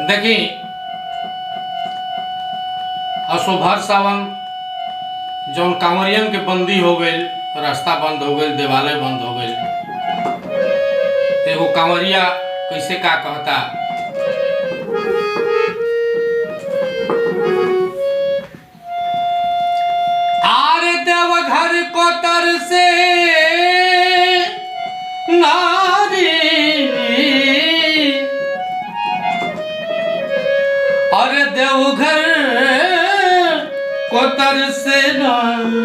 देखी असोभर सावन जौन कांवरियन के बंदी हो गई, रास्ता बंद हो गई, देवालय बंद हो गई। एगो कांवरिया कैसे का कहता, आरे देवघर को तर से नारी, अरे देवघर को तर से नारी,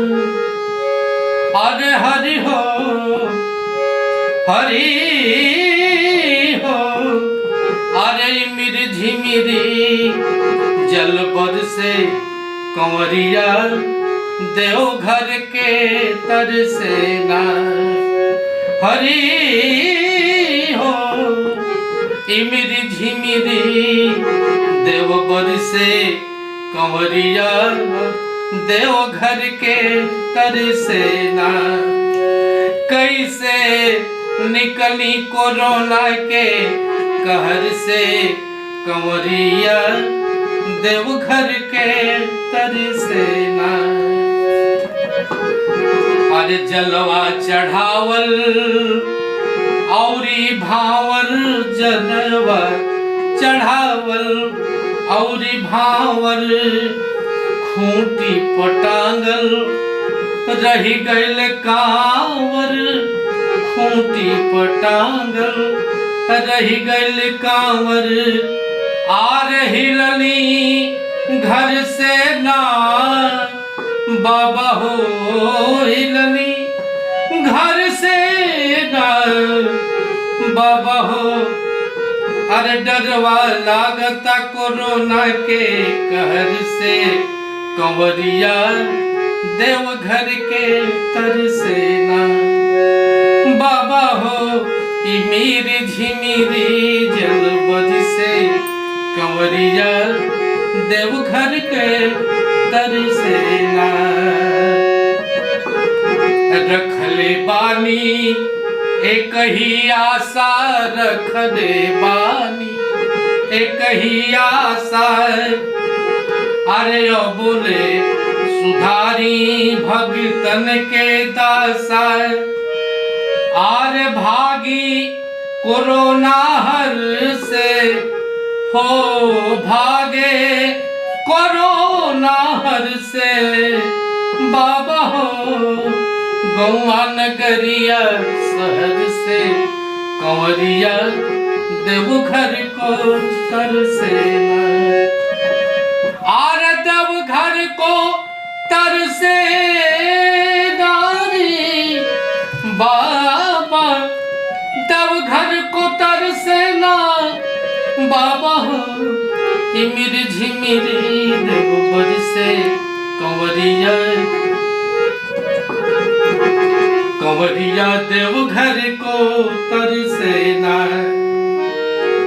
अरे हरि हो हरि हो, अरे मिरी झिमिरी जल पर से कंवरिया देवघर के तर से ना, हरि हो इमिरी झिमिरी देवघर से कंवरिया देवघर के तर से ना। कैसे निकली कोरोना के कहर से कंवरिया देवघर के तर से ना। अरे जलवा चढ़ावल औरी भावर, जलवा चढ़ावल औरी भावर, खूंटी पटांगल रही गैल कांवर, खूंटी पटांगल रही गैल कांवर। आ रही लली घर से ना बाबा हो, हिलनी घर से ना बाबा हो। अरे डरवा लागता कोरोना के कहर से कंवरिया देवघर के तर से ना बाबा हो। इमीरी झिमिरी जल बज से कंवरिया देवघर के तर से ना। रखले बानी एक ही आशा, रख दे बानी एक ही आशा। अरे ओ बोले सुधारी भगतन के दासा, आरे भागी कोरोना हर से हो, भागे कोरोना हर से बाबा हो। गौआ नगरिया शहर से कंवरिया देवघर को तर से ना। आरे देवघर को तर से नारी बाबा, देवघर को तर से ना बाबा हो। इमिरी झिमिरी देवघर से कंवरिया, कंवरिया देवघर को तर से ना।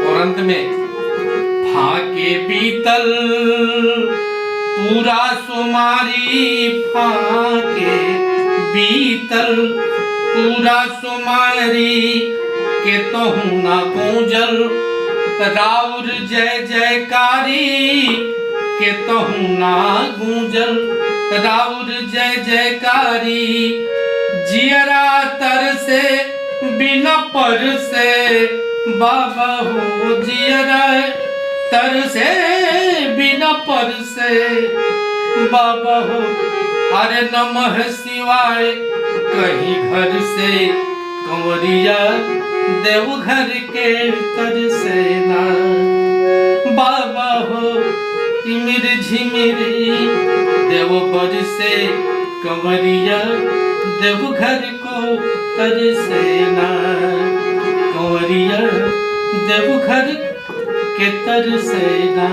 और अंत में फाके बीतल पूरा सुमारी, फाके बीतल पूरा सुमारी के तोहू ना गूंजल राउर जय जयकारी, के तोहू ना गूंजल राउर जय जयकारी। जियरा तर से बिना पर से बाबा हो, जियरा तर से बिना पर से बाबा हो। अरे नमः शिवाय कहीं घर से कंवरिया देवघर के तर से ना बाबा हो। इमिरी झिमिरी देवघर से कंवरिया देवघर को तर से ना, कंवरिया देवघर के तर से ना।